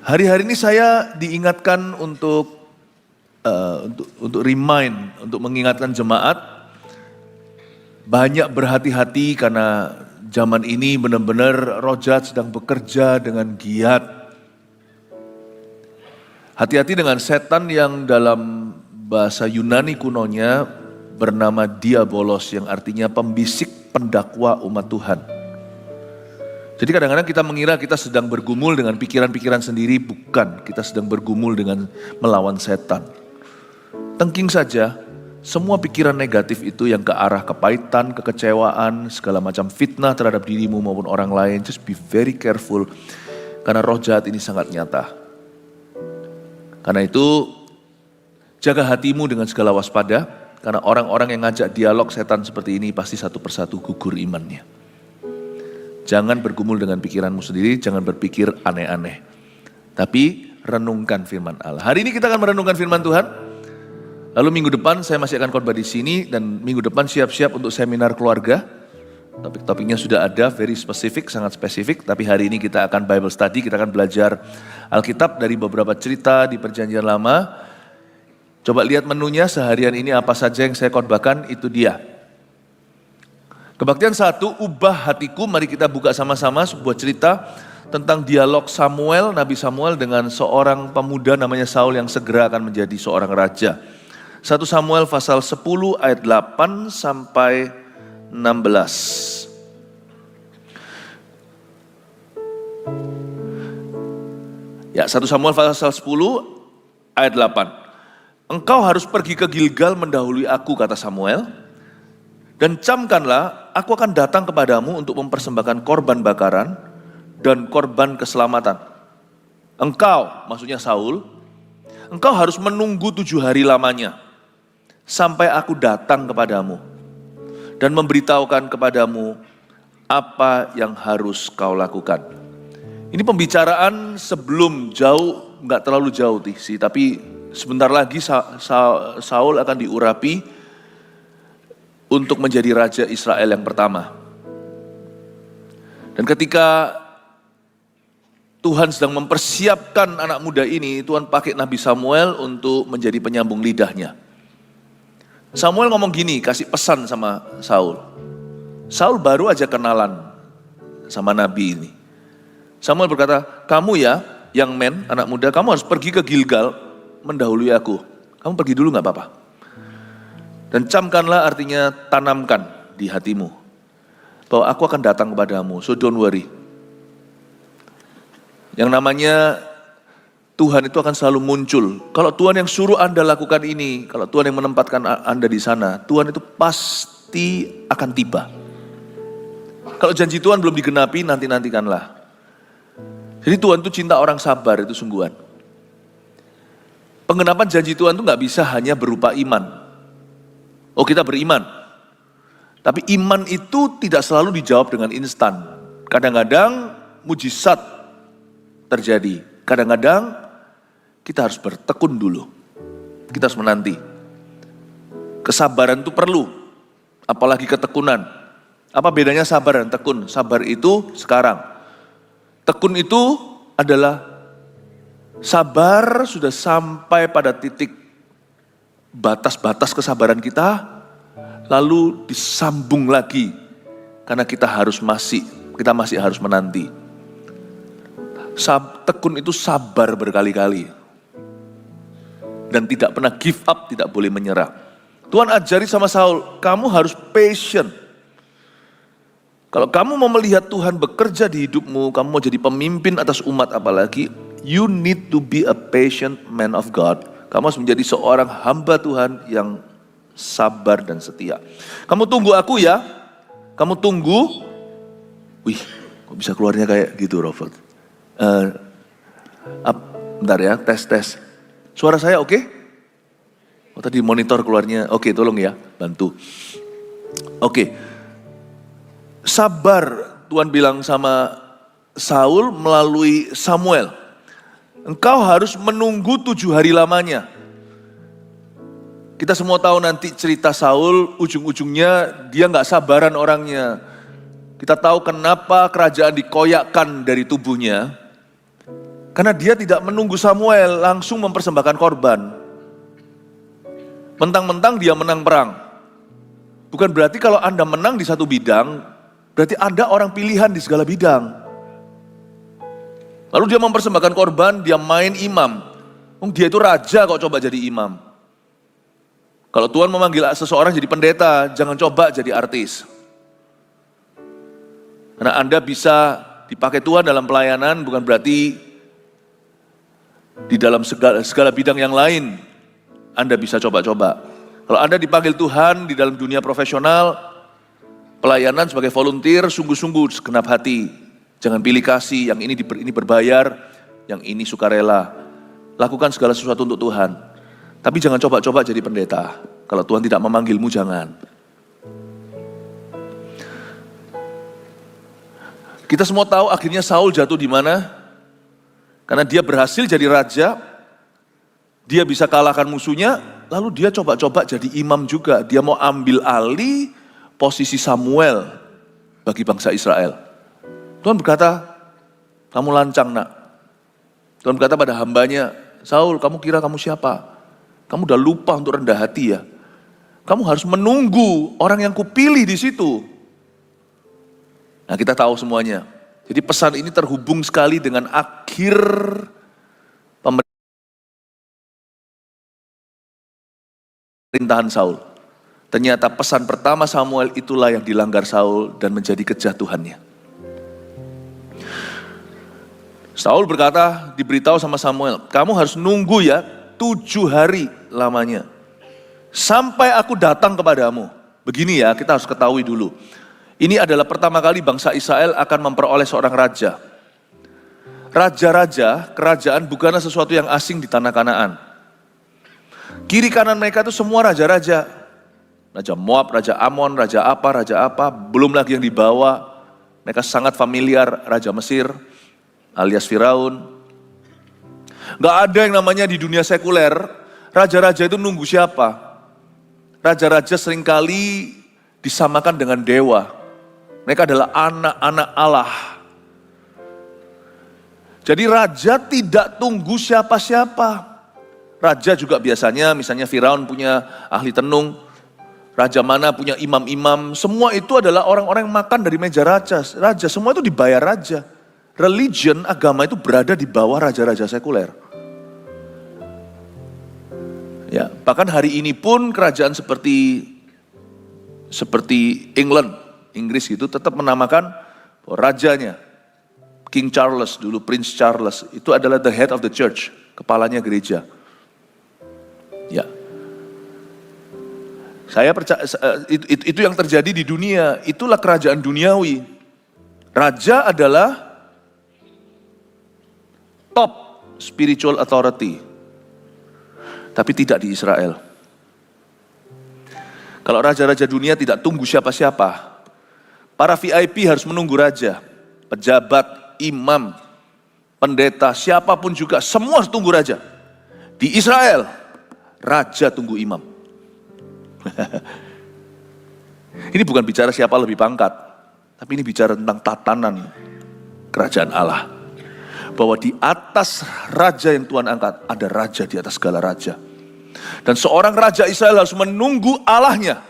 Hari-hari ini saya diingatkan untuk mengingatkan jemaat banyak berhati-hati karena zaman ini benar-benar roh jahat sedang bekerja dengan giat. Hati-hati dengan setan yang dalam bahasa Yunani kunonya bernama diabolos, yang artinya pembisik pendakwa umat Tuhan. Jadi kadang-kadang kita mengira kita sedang bergumul dengan pikiran-pikiran sendiri, bukan. Kita sedang bergumul dengan melawan setan. Tengking saja, semua pikiran negatif itu yang ke arah kepahitan, kekecewaan, segala macam fitnah terhadap dirimu maupun orang lain, just be very careful. Karena roh jahat ini sangat nyata. Karena itu, jaga hatimu dengan segala waspada, karena orang-orang yang ngajak dialog setan seperti ini pasti satu persatu gugur imannya. Jangan bergumul dengan pikiranmu sendiri, jangan berpikir aneh-aneh. Tapi renungkan firman Allah. Hari ini kita akan merenungkan firman Tuhan. Lalu minggu depan saya masih akan khotbah di sini, dan minggu depan siap-siap untuk seminar keluarga. Topik-topiknya sudah ada, very spesifik, sangat spesifik. Tapi hari ini kita akan Bible study, kita akan belajar Alkitab dari beberapa cerita di Perjanjian Lama. Coba lihat menunya seharian ini apa saja yang saya khotbahkan, itu dia. Kebaktian 1, ubah hatiku. Mari kita buka sama-sama sebuah cerita tentang dialog Samuel, Nabi Samuel dengan seorang pemuda namanya Saul yang segera akan menjadi seorang raja. 1 Samuel pasal 10 ayat 8 sampai 16. Ya, 1 Samuel pasal 10 ayat 8. Engkau harus pergi ke Gilgal mendahului aku, kata Samuel. Dan camkanlah, aku akan datang kepadamu untuk mempersembahkan korban bakaran dan korban keselamatan. Engkau, maksudnya Saul, engkau harus menunggu 7 hari lamanya, sampai aku datang kepadamu dan memberitahukan kepadamu apa yang harus kau lakukan. Ini pembicaraan sebelum jauh, enggak terlalu jauh sih, tapi sebentar lagi Saul akan diurapi untuk menjadi raja Israel yang pertama. Dan ketika Tuhan sedang mempersiapkan anak muda ini, Tuhan pakai Nabi Samuel untuk menjadi penyambung lidahnya. Samuel ngomong gini, kasih pesan sama Saul. Saul baru aja kenalan sama Nabi ini. Samuel berkata, kamu ya, young man, anak muda, kamu harus pergi ke Gilgal mendahului aku. Kamu pergi dulu gak apa-apa. Dan camkanlah artinya tanamkan di hatimu bahwa aku akan datang kepadamu, so don't worry. Yang namanya Tuhan itu akan selalu muncul. Kalau Tuhan yang suruh Anda lakukan ini, kalau Tuhan yang menempatkan Anda di sana, Tuhan itu pasti akan tiba. Kalau janji Tuhan belum digenapi, nanti-nantikanlah. Jadi Tuhan itu cinta orang sabar, itu sungguhan. Penggenapan janji Tuhan itu gak bisa hanya berupa iman. Oh, kita beriman. Tapi iman itu tidak selalu dijawab dengan instan. Kadang-kadang mujizat terjadi. Kadang-kadang kita harus bertekun dulu. Kita harus menanti. Kesabaran itu perlu. Apalagi ketekunan. Apa bedanya sabar dan tekun? Sabar itu sekarang. Tekun itu adalah sabar sudah sampai pada titik batas-batas kesabaran kita, lalu disambung lagi karena kita masih harus menanti. Tekun itu sabar berkali-kali dan tidak pernah give up, tidak boleh menyerah. Tuhan ajari sama Saul, kamu harus patient. Kalau kamu mau melihat Tuhan bekerja di hidupmu, kamu mau jadi pemimpin atas umat apalagi, you need to be a patient man of God. Kamu harus menjadi seorang hamba Tuhan yang sabar dan setia. Kamu tunggu aku ya. Kamu tunggu. Wih, kok bisa keluarnya kayak gitu, Robert? Bentar ya, tes. Suara saya oke? Oh, tadi monitor keluarnya. Oke, tolong ya, bantu. Oke. Sabar, Tuhan bilang sama Saul melalui Samuel. Engkau harus menunggu 7 hari lamanya. Kita semua tahu nanti cerita Saul, ujung-ujungnya dia gak sabaran orangnya. Kita tahu kenapa kerajaan dikoyakkan dari tubuhnya. Karena dia tidak menunggu Samuel langsung mempersembahkan korban. Mentang-mentang dia menang perang. Bukan berarti kalau Anda menang di satu bidang, berarti Anda orang pilihan di segala bidang. Lalu dia mempersembahkan korban, dia main imam. Dia itu raja kok coba jadi imam. Kalau Tuhan memanggil seseorang jadi pendeta, jangan coba jadi artis. Karena Anda bisa dipakai Tuhan dalam pelayanan, bukan berarti di dalam segala bidang yang lain Anda bisa coba-coba. Kalau Anda dipanggil Tuhan di dalam dunia profesional, pelayanan sebagai volunteer, sungguh-sungguh segenap hati. Jangan pilih kasih, yang ini berbayar, yang ini sukarela. Lakukan segala sesuatu untuk Tuhan. Tapi jangan coba-coba jadi pendeta. Kalau Tuhan tidak memanggilmu, jangan. Kita semua tahu akhirnya Saul jatuh di mana? Karena dia berhasil jadi raja, dia bisa kalahkan musuhnya, lalu dia coba-coba jadi imam juga. Dia mau ambil alih posisi Samuel bagi bangsa Israel. Tuhan berkata, kamu lancang nak. Tuhan berkata pada hambanya, Saul, kamu kira kamu siapa? Kamu udah lupa untuk rendah hati ya. Kamu harus menunggu orang yang kupilih di situ. Nah, kita tahu semuanya. Jadi pesan ini terhubung sekali dengan akhir pemerintahan Saul. Ternyata pesan pertama Samuel itulah yang dilanggar Saul dan menjadi kejatuhannya. Saul berkata, diberitahu sama Samuel, kamu harus nunggu ya 7 hari lamanya. Sampai aku datang kepadamu. Begini ya, kita harus ketahui dulu. Ini adalah pertama kali bangsa Israel akan memperoleh seorang raja. Raja-raja, kerajaan bukanlah sesuatu yang asing di tanah Kanaan. Kiri kanan mereka itu semua raja-raja. Raja Moab, Raja Amon, Raja apa, belum lagi yang dibawa. Mereka sangat familiar, Raja Mesir, alias Firaun. Gak ada yang namanya di dunia sekuler, raja-raja itu nunggu siapa. Raja-raja seringkali disamakan dengan dewa. Mereka adalah anak-anak Allah. Jadi raja tidak tunggu siapa-siapa. Raja juga biasanya, misalnya Firaun punya ahli tenung, raja mana punya imam-imam, semua itu adalah orang-orang yang makan dari meja raja. Semua itu dibayar raja. Religion, agama itu berada di bawah raja-raja sekuler. Ya, bahkan hari ini pun kerajaan seperti England, Inggris gitu tetap menamakan rajanya King Charles dulu, Prince Charles itu adalah the head of the church, kepalanya gereja. Ya, saya percaya itu yang terjadi di dunia, itulah kerajaan duniawi. Raja adalah top spiritual authority, tapi tidak di Israel. Kalau raja-raja dunia tidak tunggu siapa-siapa, para VIP harus menunggu raja, pejabat, imam, pendeta, siapapun juga, semua harus tunggu raja. Di Israel, raja tunggu imam. Ini bukan bicara siapa lebih pangkat, tapi ini bicara tentang tatanan kerajaan Allah. Bahwa di atas raja yang Tuhan angkat, ada raja di atas segala raja. Dan seorang raja Israel harus menunggu Allahnya.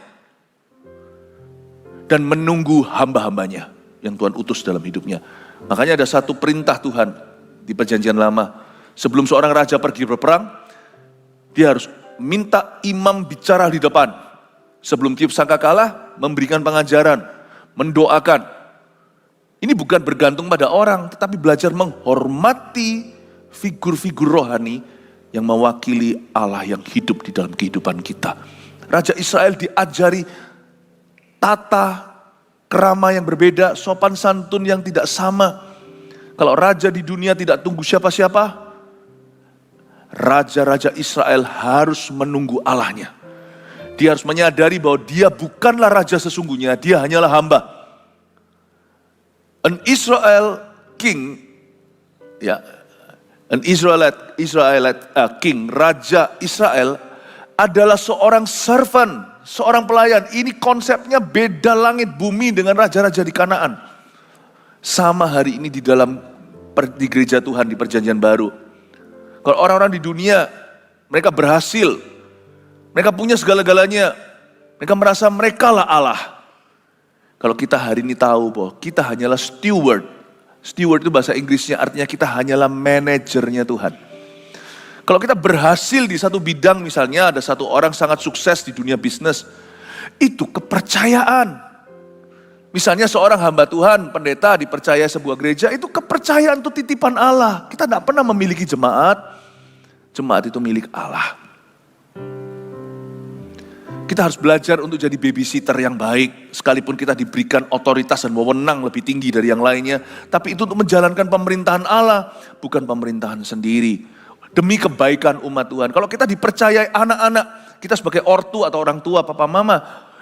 Dan menunggu hamba-hambanya yang Tuhan utus dalam hidupnya. Makanya ada satu perintah Tuhan di perjanjian lama. Sebelum seorang raja pergi berperang, dia harus minta imam bicara di depan. Sebelum tiup sangkakala, memberikan pengajaran, mendoakan. Ini bukan bergantung pada orang, tetapi belajar menghormati figur-figur rohani yang mewakili Allah yang hidup di dalam kehidupan kita. Raja Israel diajari tata krama yang berbeda, sopan santun yang tidak sama. Kalau raja di dunia tidak tunggu siapa-siapa, raja-raja Israel harus menunggu Allahnya. Dia harus menyadari bahwa dia bukanlah raja sesungguhnya, dia hanyalah hamba. An Israel king, ya, an Israelite king, raja Israel adalah seorang servant, seorang pelayan. Ini konsepnya beda langit bumi dengan raja-raja di Kanaan. Sama hari ini di dalam di gereja Tuhan di perjanjian baru. Kalau orang-orang di dunia, mereka berhasil, mereka punya segala-galanya, mereka merasa mereka lah Allah. Kalau kita hari ini tahu bahwa kita hanyalah steward. Steward itu bahasa Inggrisnya artinya kita hanyalah manajernya Tuhan. Kalau kita berhasil di satu bidang, misalnya ada satu orang sangat sukses di dunia bisnis, itu kepercayaan. Misalnya seorang hamba Tuhan, pendeta dipercaya sebuah gereja, itu kepercayaan, itu titipan Allah. Kita tidak pernah memiliki jemaat, jemaat itu milik Allah. Kita harus belajar untuk jadi babysitter yang baik, sekalipun kita diberikan otoritas dan wewenang lebih tinggi dari yang lainnya, tapi itu untuk menjalankan pemerintahan Allah, bukan pemerintahan sendiri. Demi kebaikan umat Tuhan. Kalau kita dipercayai anak-anak, kita sebagai ortu atau orang tua, papa mama,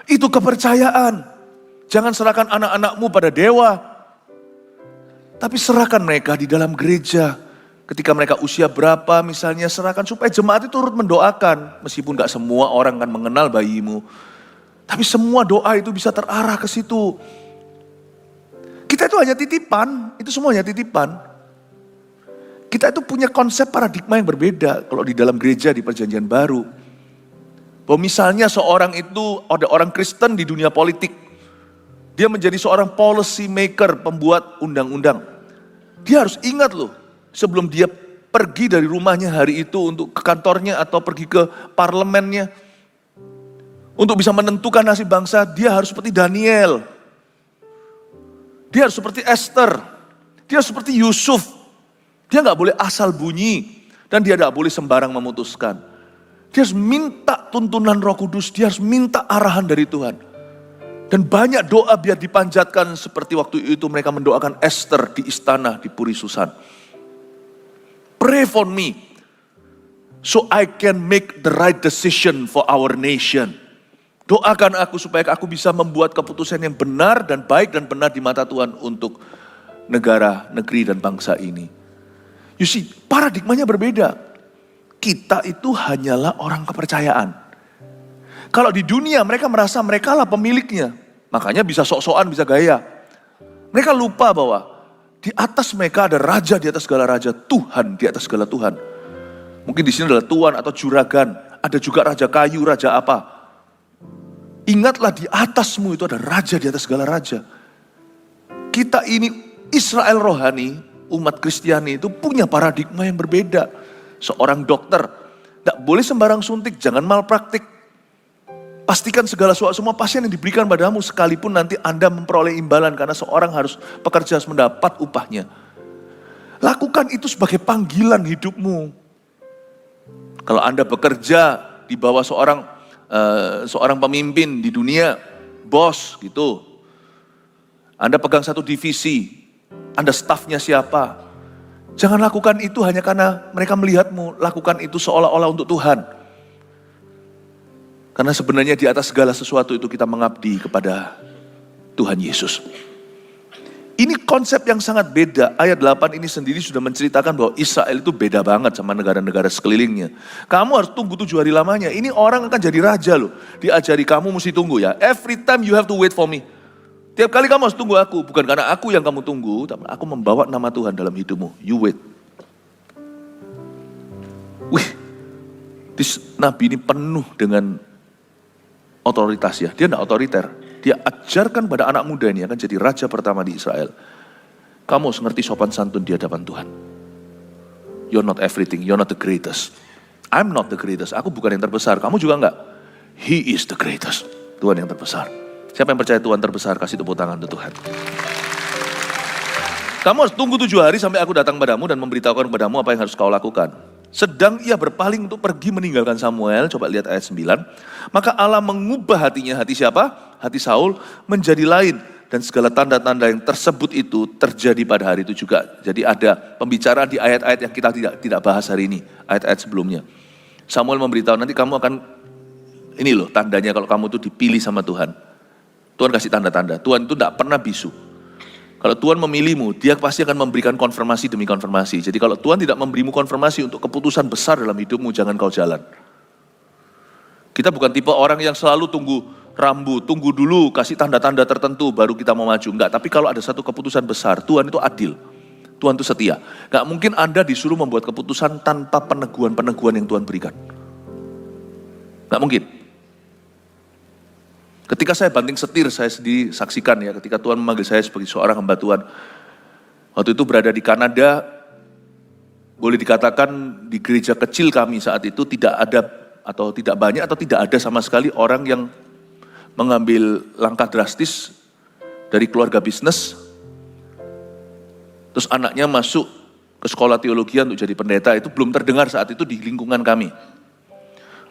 itu kepercayaan. Jangan serahkan anak-anakmu pada dewa, tapi serahkan mereka di dalam gereja. Ketika mereka usia berapa misalnya, serahkan supaya jemaat itu turut mendoakan. Meskipun gak semua orang kan mengenal bayimu, tapi semua doa itu bisa terarah ke situ. Kita itu hanya titipan, itu semuanya titipan. Kita itu punya konsep paradigma yang berbeda kalau di dalam gereja di perjanjian baru. Bahwa misalnya seorang itu, ada orang Kristen di dunia politik, dia menjadi seorang policy maker, pembuat undang-undang. Dia harus ingat loh, sebelum dia pergi dari rumahnya hari itu untuk ke kantornya atau pergi ke parlemennya, untuk bisa menentukan nasib bangsa, dia harus seperti Daniel. Dia harus seperti Esther. Dia harus seperti Yusuf. Dia gak boleh asal bunyi, dan dia gak boleh sembarang memutuskan. Dia harus minta tuntunan Roh Kudus, dia harus minta arahan dari Tuhan. Dan banyak doa biar dipanjatkan seperti waktu itu mereka mendoakan Esther di istana di Puri Susan. Pray for me so I can make the right decision for our nation. Doakan aku supaya aku bisa membuat keputusan yang benar dan baik dan benar di mata Tuhan untuk negara, negeri dan bangsa ini. You see, paradigmanya berbeda. Kita itu hanyalah orang kepercayaan. Kalau di dunia mereka merasa mereka lah pemiliknya, makanya bisa sok-sokan, bisa gaya. Mereka lupa bahwa di atas mereka ada raja di atas segala raja, Tuhan di atas segala Tuhan. Mungkin di sini adalah tuan atau juragan, ada juga raja kayu, raja apa. Ingatlah di atasmu itu ada raja di atas segala raja. Kita ini Israel rohani, umat Kristiani itu punya paradigma yang berbeda. Seorang dokter, tidak boleh sembarang suntik, jangan malpraktik. Pastikan semua pasien yang diberikan padamu sekalipun nanti Anda memperoleh imbalan karena seorang pekerja harus mendapat upahnya. Lakukan itu sebagai panggilan hidupmu. Kalau Anda bekerja di bawah seorang pemimpin di dunia, bos gitu. Anda pegang satu divisi, Anda stafnya siapa. Jangan lakukan itu hanya karena mereka melihatmu, lakukan itu seolah-olah untuk Tuhan. Karena sebenarnya di atas segala sesuatu itu kita mengabdi kepada Tuhan Yesus. Ini konsep yang sangat beda. Ayat 8 ini sendiri sudah menceritakan bahwa Israel itu beda banget sama negara-negara sekelilingnya. Kamu harus tunggu 7 hari lamanya. Ini orang akan jadi raja loh. Diajari kamu mesti tunggu ya. Every time you have to wait for me. Tiap kali kamu harus tunggu aku. Bukan karena aku yang kamu tunggu, tapi aku membawa nama Tuhan dalam hidupmu. You wait. Wih, Nabi ini penuh dengan otoritas ya, dia tidak otoriter. Dia ajarkan pada anak muda ini akan jadi raja pertama di Israel. Kamu harus ngerti sopan santun di hadapan Tuhan. You're not everything, you're not the greatest. I'm not the greatest, aku bukan yang terbesar, kamu juga enggak. He is the greatest, Tuhan yang terbesar. Siapa yang percaya Tuhan terbesar, kasih tepuk tangan untuk Tuhan. Kamu harus tunggu 7 hari sampai aku datang padamu dan memberitahukan kepadamu apa yang harus kau lakukan. Sedang ia berpaling untuk pergi meninggalkan Samuel, coba lihat ayat 9. Maka Allah mengubah hatinya, hati siapa? Hati Saul menjadi lain. Dan segala tanda-tanda yang tersebut itu terjadi pada hari itu juga. Jadi ada pembicaraan di ayat-ayat yang kita tidak bahas hari ini. Ayat-ayat sebelumnya. Samuel memberitahu nanti kamu akan, ini loh tandanya kalau kamu itu dipilih sama Tuhan. Tuhan kasih tanda-tanda. Tuhan itu tidak pernah bisu. Kalau Tuhan memilihmu, dia pasti akan memberikan konfirmasi demi konfirmasi. Jadi kalau Tuhan tidak memberimu konfirmasi untuk keputusan besar dalam hidupmu, jangan kau jalan. Kita bukan tipe orang yang selalu tunggu tunggu dulu, kasih tanda-tanda tertentu, baru kita mau maju. Enggak, tapi kalau ada satu keputusan besar, Tuhan itu adil. Tuhan itu setia. Gak mungkin Anda disuruh membuat keputusan tanpa peneguhan-peneguhan yang Tuhan berikan. Gak mungkin. Ketika saya banting setir, saya sendiri saksikan ya, ketika Tuhan memanggil saya sebagai seorang hamba Tuhan. Waktu itu berada di Kanada, boleh dikatakan di gereja kecil kami saat itu tidak ada atau tidak banyak atau tidak ada sama sekali orang yang mengambil langkah drastis dari keluarga bisnis. Terus anaknya masuk ke sekolah teologi untuk jadi pendeta, itu belum terdengar saat itu di lingkungan kami.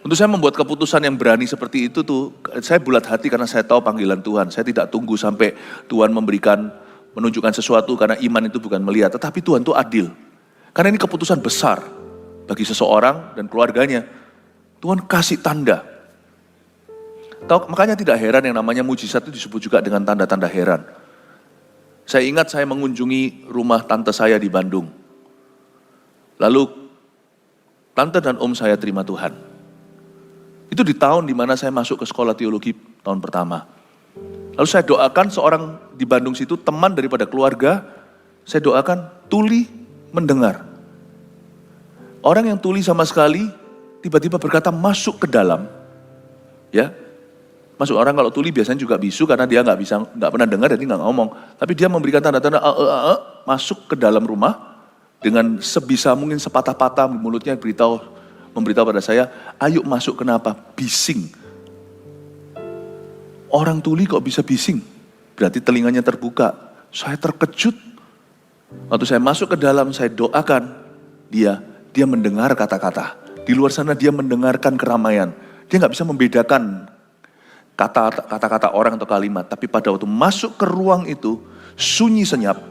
Untuk saya membuat keputusan yang berani seperti itu tuh, saya bulat hati karena saya tahu panggilan Tuhan. Saya tidak tunggu sampai Tuhan menunjukkan sesuatu karena iman itu bukan melihat. Tetapi Tuhan itu adil. Karena ini keputusan besar bagi seseorang dan keluarganya. Tuhan kasih tanda. Makanya tidak heran yang namanya mujizat itu disebut juga dengan tanda-tanda heran. Saya ingat saya mengunjungi rumah tante saya di Bandung. Lalu tante dan om saya terima Tuhan. Itu di tahun dimana saya masuk ke sekolah teologi tahun pertama. Lalu saya doakan seorang di Bandung situ, teman daripada keluarga, saya doakan tuli mendengar. Orang yang tuli sama sekali tiba-tiba berkata masuk ke dalam. Ya. Masuk orang kalau tuli biasanya juga bisu karena dia nggak pernah dengar jadi nggak ngomong. Tapi dia memberikan tanda-tanda masuk ke dalam rumah dengan sebisa mungkin sepatah-patah mulutnya memberitahu pada saya, ayo masuk. Kenapa? Bising. Orang tuli kok bisa bising? Berarti telinganya terbuka. Saya terkejut. Waktu saya masuk ke dalam, saya doakan dia mendengar kata-kata. Di luar sana dia mendengarkan keramaian. Dia nggak bisa membedakan kata-kata orang atau kalimat, tapi pada waktu masuk ke ruang itu, sunyi senyap,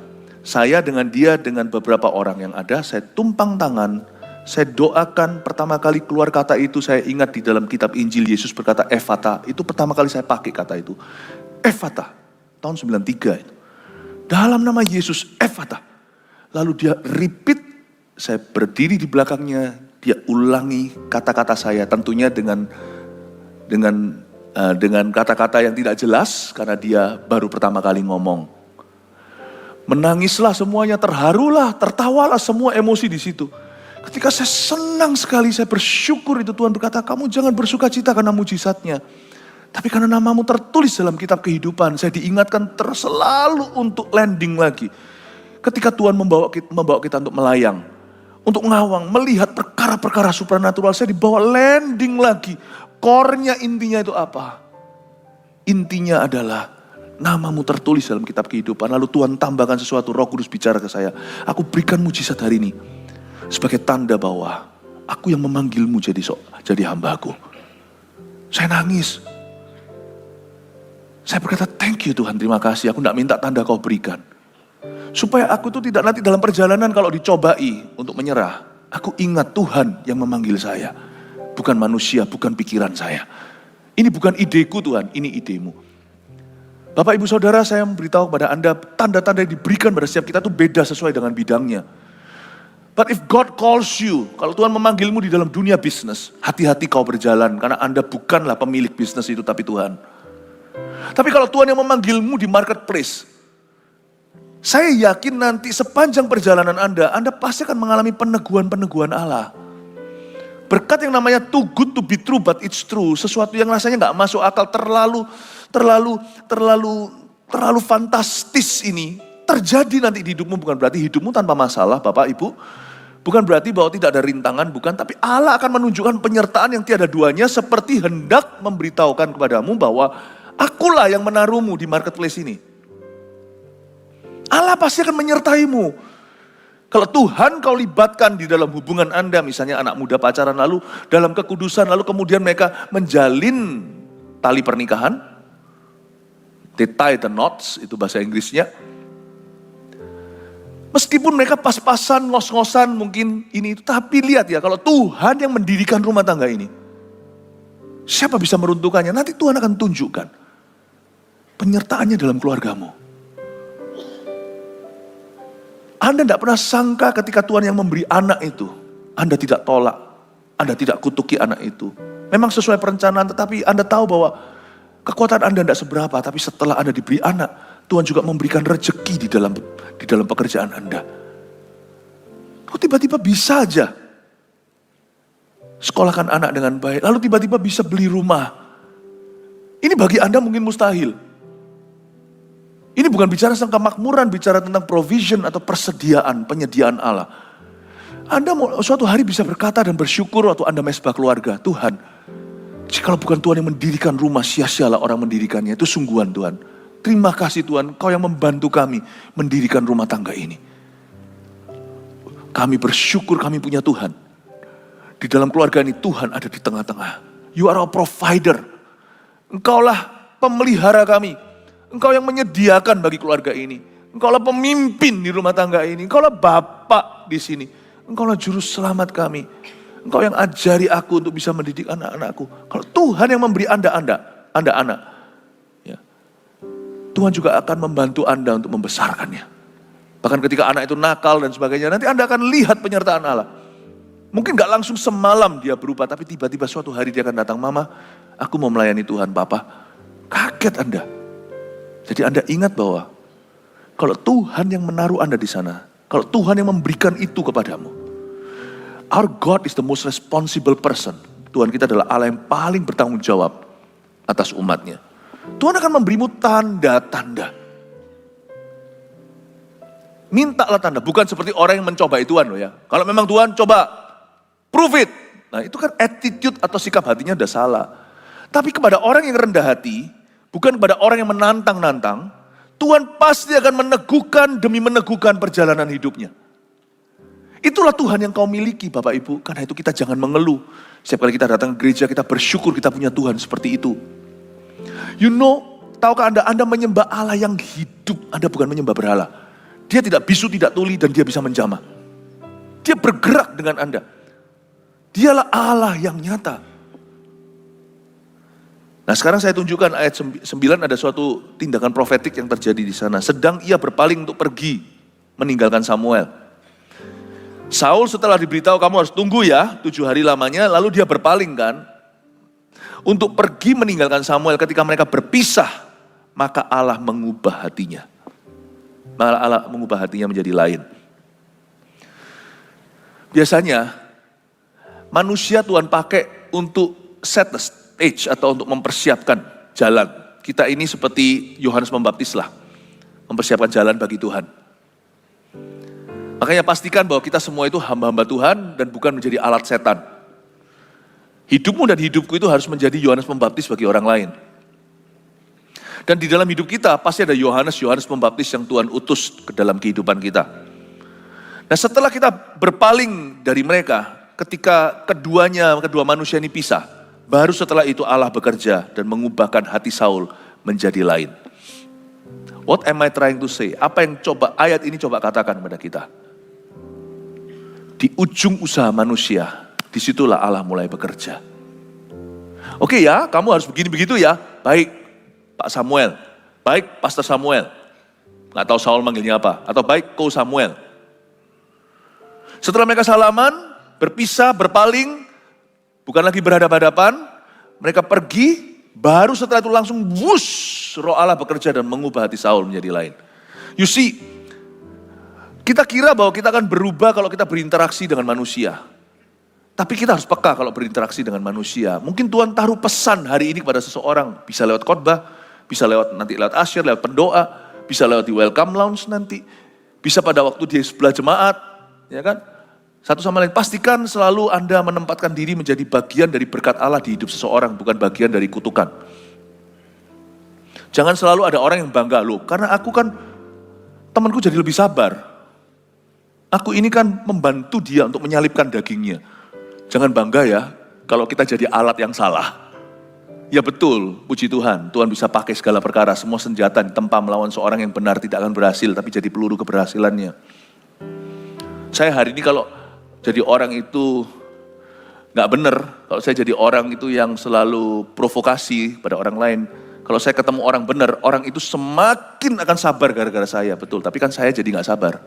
saya dengan dia, dengan beberapa orang yang ada, saya tumpang tangan, saya doakan, pertama kali keluar kata itu, saya ingat di dalam kitab Injil, Yesus berkata, Ephata, itu pertama kali saya pakai kata itu, Ephata, tahun 93 itu, dalam nama Yesus, Ephata, lalu dia repeat, saya berdiri di belakangnya, dia ulangi kata-kata saya, tentunya dengan kata-kata yang tidak jelas karena dia baru pertama kali ngomong. Menangislah semuanya, terharulah, tertawalah semua emosi di situ. Ketika saya senang sekali, saya bersyukur itu Tuhan berkata, kamu jangan bersuka cita karena mujizatnya. Tapi karena namamu tertulis dalam kitab kehidupan, saya diingatkan selalu untuk landing lagi. Ketika Tuhan membawa kita untuk melayang, untuk ngawang, melihat perkara-perkara supranatural, saya dibawa landing lagi. Core-nya intinya itu apa? Intinya adalah namamu tertulis dalam kitab kehidupan. Lalu Tuhan tambahkan sesuatu, Roh Kudus bicara ke saya. Aku berikan mujizat hari ini sebagai tanda bahwa aku yang memanggilmu jadi hamba-Ku. Saya nangis. Saya berkata, thank you Tuhan, terima kasih. Aku tidak minta tanda kau berikan. Supaya aku itu tidak nanti dalam perjalanan kalau dicobai untuk menyerah. Aku ingat Tuhan yang memanggil saya. Bukan manusia, bukan pikiran saya. Ini bukan ideku Tuhan, ini idemu. Bapak ibu saudara, saya memberitahu kepada Anda, tanda-tanda yang diberikan pada setiap kita itu beda sesuai dengan bidangnya. But if God calls you, kalau Tuhan memanggilmu di dalam dunia bisnis, hati-hati kau berjalan, karena Anda bukanlah pemilik bisnis itu, tapi Tuhan. Tapi kalau Tuhan yang memanggilmu di marketplace, saya yakin nanti sepanjang perjalanan Anda pasti akan mengalami peneguhan-peneguhan Allah. Berkat yang namanya too good to be true but it's true. Sesuatu yang rasanya gak masuk akal, terlalu fantastis ini. Terjadi nanti di hidupmu, bukan berarti hidupmu tanpa masalah Bapak Ibu. Bukan berarti bahwa tidak ada rintangan, bukan. Tapi Allah akan menunjukkan penyertaan yang tiada duanya seperti hendak memberitahukan kepadamu bahwa akulah yang menaruhmu di marketplace ini. Allah pasti akan menyertaimu. Kalau Tuhan kau libatkan di dalam hubungan Anda, misalnya anak muda pacaran lalu dalam kekudusan, lalu kemudian mereka menjalin tali pernikahan, they tie the knots, itu bahasa Inggrisnya. Meskipun mereka pas-pasan, ngos-ngosan mungkin ini, tapi lihat ya, kalau Tuhan yang mendirikan rumah tangga ini, siapa bisa meruntuhkannya? Nanti Tuhan akan tunjukkan penyertaannya dalam keluargamu. Anda tidak pernah sangka ketika Tuhan yang memberi anak itu, Anda tidak tolak, Anda tidak kutuki anak itu. Memang sesuai perencanaan, tetapi Anda tahu bahwa kekuatan Anda tidak seberapa, tapi setelah Anda diberi anak, Tuhan juga memberikan rezeki di dalam pekerjaan Anda. Kok tiba-tiba bisa aja sekolahkan anak dengan baik, lalu tiba-tiba bisa beli rumah. Ini bagi Anda mungkin mustahil. Ini bukan bicara tentang kemakmuran, bicara tentang provision atau persediaan, penyediaan Allah. Anda mau suatu hari bisa berkata dan bersyukur waktu Anda mesbah keluarga, Tuhan, jikalau bukan Tuhan yang mendirikan rumah, sia-sialah orang mendirikannya. Itu sungguhan Tuhan. Terima kasih Tuhan, Kau yang membantu kami mendirikan rumah tangga ini. Kami bersyukur kami punya Tuhan. Di dalam keluarga ini Tuhan ada di tengah-tengah. You are our provider. Engkaulah pemelihara kami. Engkau yang menyediakan bagi keluarga ini. Engkaulah pemimpin di rumah tangga ini. Engkaulah Bapak di sini. Engkaulah juru selamat kami. Engkau yang ajari aku untuk bisa mendidik anak-anakku. Kalau Tuhan yang memberi Anda anak, ya, Tuhan juga akan membantu Anda untuk membesarkannya. Bahkan ketika anak itu nakal dan sebagainya, nanti Anda akan lihat penyertaan Allah. Mungkin gak langsung semalam dia berubah, tapi tiba-tiba suatu hari dia akan datang, Mama, aku mau melayani Tuhan, Papa. Kaget Anda. Jadi Anda ingat bahwa kalau Tuhan yang menaruh Anda di sana, kalau Tuhan yang memberikan itu kepadamu, our God is the most responsible person. Tuhan kita adalah Allah yang paling bertanggung jawab atas umatnya. Tuhan akan memberimu tanda-tanda. Mintalah tanda, bukan seperti orang yang mencobai Tuhan loh ya. Kalau memang Tuhan coba, prove it. Nah itu kan attitude atau sikap hatinya udah salah. Tapi kepada orang yang rendah hati, bukan kepada orang yang menantang-nantang, Tuhan pasti akan meneguhkan demi meneguhkan perjalanan hidupnya. Itulah Tuhan yang kau miliki Bapak Ibu. Karena itu kita jangan mengeluh. Setiap kali kita datang ke gereja kita bersyukur kita punya Tuhan seperti itu. You know, tahukah Anda menyembah Allah yang hidup. Anda bukan menyembah berhala. Dia tidak bisu, tidak tuli, dan dia bisa menjamah. Dia bergerak dengan Anda. Dialah Allah yang nyata. Nah sekarang saya tunjukkan ayat 9 ada suatu tindakan profetik yang terjadi di sana. Sedang ia berpaling untuk pergi meninggalkan Samuel. Saul setelah diberitahu kamu harus tunggu ya 7 hari lamanya. Lalu dia berpaling kan. Untuk pergi meninggalkan Samuel ketika mereka berpisah. Maka Allah mengubah hatinya. Malah Allah mengubah hatinya menjadi lain. Biasanya manusia Tuhan pakai untuk set the stage atau untuk mempersiapkan jalan. Kita ini seperti Yohanes Pembaptis lah. Mempersiapkan jalan bagi Tuhan. Makanya pastikan bahwa kita semua itu hamba-hamba Tuhan dan bukan menjadi alat setan. Hidupmu dan hidupku itu harus menjadi Yohanes Pembaptis bagi orang lain. Dan di dalam hidup kita pasti ada Yohanes Pembaptis yang Tuhan utus ke dalam kehidupan kita. Nah setelah kita berpaling dari mereka, ketika kedua manusia ini pisah, baru setelah itu Allah bekerja dan mengubahkan hati Saul menjadi lain. What am I trying to say? Apa yang ayat ini coba katakan kepada kita? Di ujung usaha manusia, disitulah Allah mulai bekerja. Oke ya, kamu harus begini begitu ya. Baik. Pak Samuel, baik Pastor Samuel, nggak tahu Saul manggilnya apa, atau baik Ko Samuel. Setelah mereka salaman, berpisah, berpaling, bukan lagi berhadapan-hadapan, mereka pergi, baru setelah itu langsung wush, roh Allah bekerja dan mengubah hati Saul menjadi lain. You see, kita kira bahwa kita akan berubah kalau kita berinteraksi dengan manusia. Tapi kita harus peka kalau berinteraksi dengan manusia. Mungkin Tuhan taruh pesan hari ini kepada seseorang, bisa lewat khotbah, bisa nanti lewat asyir, lewat pendoa, bisa lewat di welcome lounge nanti, bisa pada waktu di sebelah jemaat, ya kan? Satu sama lain, pastikan selalu Anda menempatkan diri menjadi bagian dari berkat Allah di hidup seseorang, bukan bagian dari kutukan. Jangan selalu ada orang yang bangga, loh, karena aku kan, temanku jadi lebih sabar. Aku ini kan membantu dia untuk menyalipkan dagingnya. Jangan bangga ya, kalau kita jadi alat yang salah. Ya betul, puji Tuhan, Tuhan bisa pakai segala perkara, semua senjata ditempa melawan seorang yang benar tidak akan berhasil, tapi jadi peluru keberhasilannya. Saya hari ini kalau jadi orang itu gak benar, kalau saya jadi orang itu yang selalu provokasi pada orang lain, kalau saya ketemu orang benar, orang itu semakin akan sabar gara-gara saya, betul, tapi kan saya jadi gak sabar.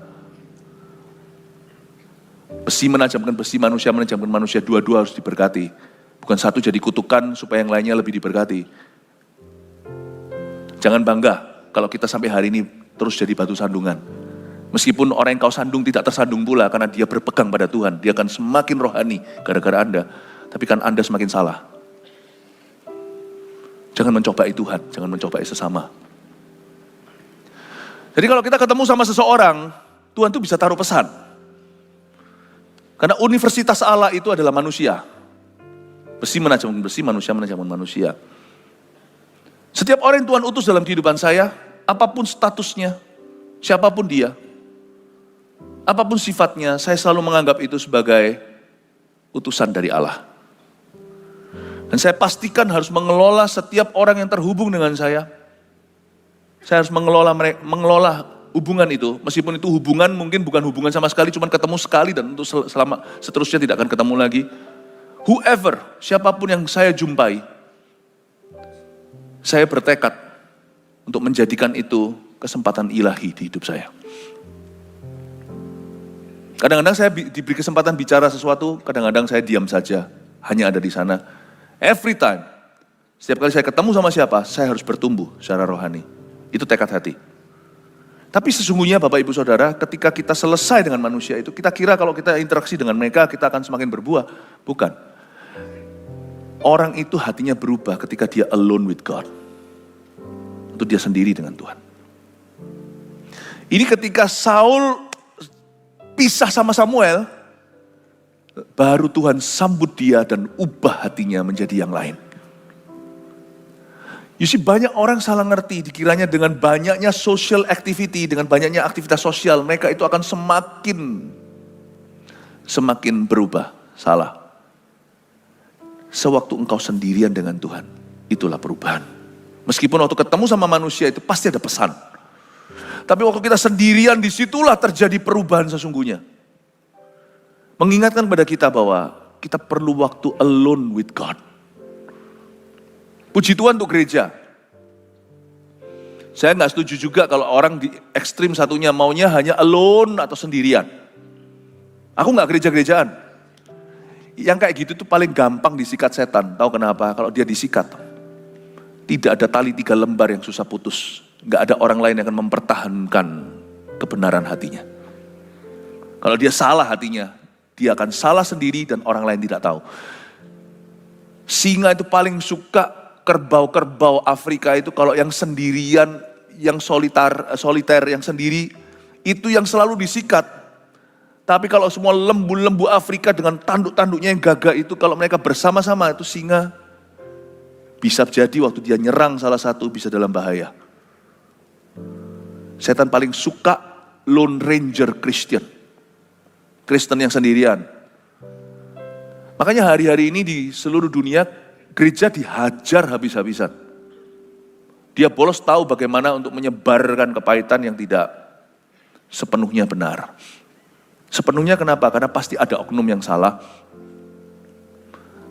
Besi menajamkan besi, manusia menajamkan manusia, dua-dua harus diberkati. Bukan satu jadi kutukan supaya yang lainnya lebih diberkati. Jangan bangga kalau kita sampai hari ini terus jadi batu sandungan. Meskipun orang yang kau sandung tidak tersandung pula karena dia berpegang pada Tuhan. Dia akan semakin rohani gara-gara Anda. Tapi kan Anda semakin salah. Jangan mencobai Tuhan, jangan mencobai sesama. Jadi kalau kita ketemu sama seseorang, Tuhan tuh bisa taruh pesan. Karena universitas Allah itu adalah manusia. Besi manajemen besi, manusia manajemen manusia. Setiap orang yang Tuhan utus dalam kehidupan saya, apapun statusnya, siapapun dia, apapun sifatnya, saya selalu menganggap itu sebagai utusan dari Allah. Dan saya pastikan harus mengelola setiap orang yang terhubung dengan saya. Saya harus mengelola hubungan itu, meskipun itu hubungan mungkin bukan hubungan sama sekali, cuma ketemu sekali dan untuk selama seterusnya tidak akan ketemu lagi. Whoever, siapapun yang saya jumpai, saya bertekad untuk menjadikan itu kesempatan ilahi di hidup saya. Kadang-kadang saya diberi kesempatan bicara sesuatu, kadang-kadang saya diam saja, hanya ada di sana. Every time, setiap kali saya ketemu sama siapa, saya harus bertumbuh secara rohani. Itu tekad hati. Tapi sesungguhnya Bapak Ibu Saudara, ketika kita selesai dengan manusia itu, kita kira kalau kita interaksi dengan mereka, kita akan semakin berbuah. Bukan. Orang itu hatinya berubah ketika dia alone with God. Untuk dia sendiri dengan Tuhan. Ini ketika Saul pisah sama Samuel, baru Tuhan sambut dia dan ubah hatinya menjadi yang lain. Banyak orang salah ngerti, dikiranya dengan banyaknya social activity, dengan banyaknya aktivitas sosial, mereka itu akan semakin berubah. Salah. Sewaktu engkau sendirian dengan Tuhan, itulah perubahan. Meskipun waktu ketemu sama manusia itu pasti ada pesan. Tapi waktu kita sendirian, disitulah terjadi perubahan sesungguhnya. Mengingatkan pada kita bahwa kita perlu waktu alone with God. Puji Tuhan untuk gereja. Saya nggak setuju juga kalau orang di ekstrim satunya maunya hanya alone atau sendirian. Aku nggak gereja-gerejaan. Yang kayak gitu tuh paling gampang disikat setan. Tahu kenapa? Kalau dia disikat, tidak ada tali 3 lembar yang susah putus. Nggak ada orang lain yang akan mempertahankan kebenaran hatinya. Kalau dia salah hatinya, dia akan salah sendiri dan orang lain tidak tahu. Singa itu paling suka kerbau-kerbau Afrika itu kalau yang sendirian, yang soliter, yang sendiri, itu yang selalu disikat. Tapi kalau semua lembu-lembu Afrika dengan tanduk-tanduknya yang gagah itu, kalau mereka bersama-sama itu singa, bisa jadi waktu dia nyerang salah satu bisa dalam bahaya. Setan paling suka lone ranger Kristen yang sendirian. Makanya hari-hari ini di seluruh dunia, gereja dihajar habis-habisan. Dia bolos tahu bagaimana untuk menyebarkan kepahitan yang tidak sepenuhnya benar. Sepenuhnya kenapa? Karena pasti ada oknum yang salah.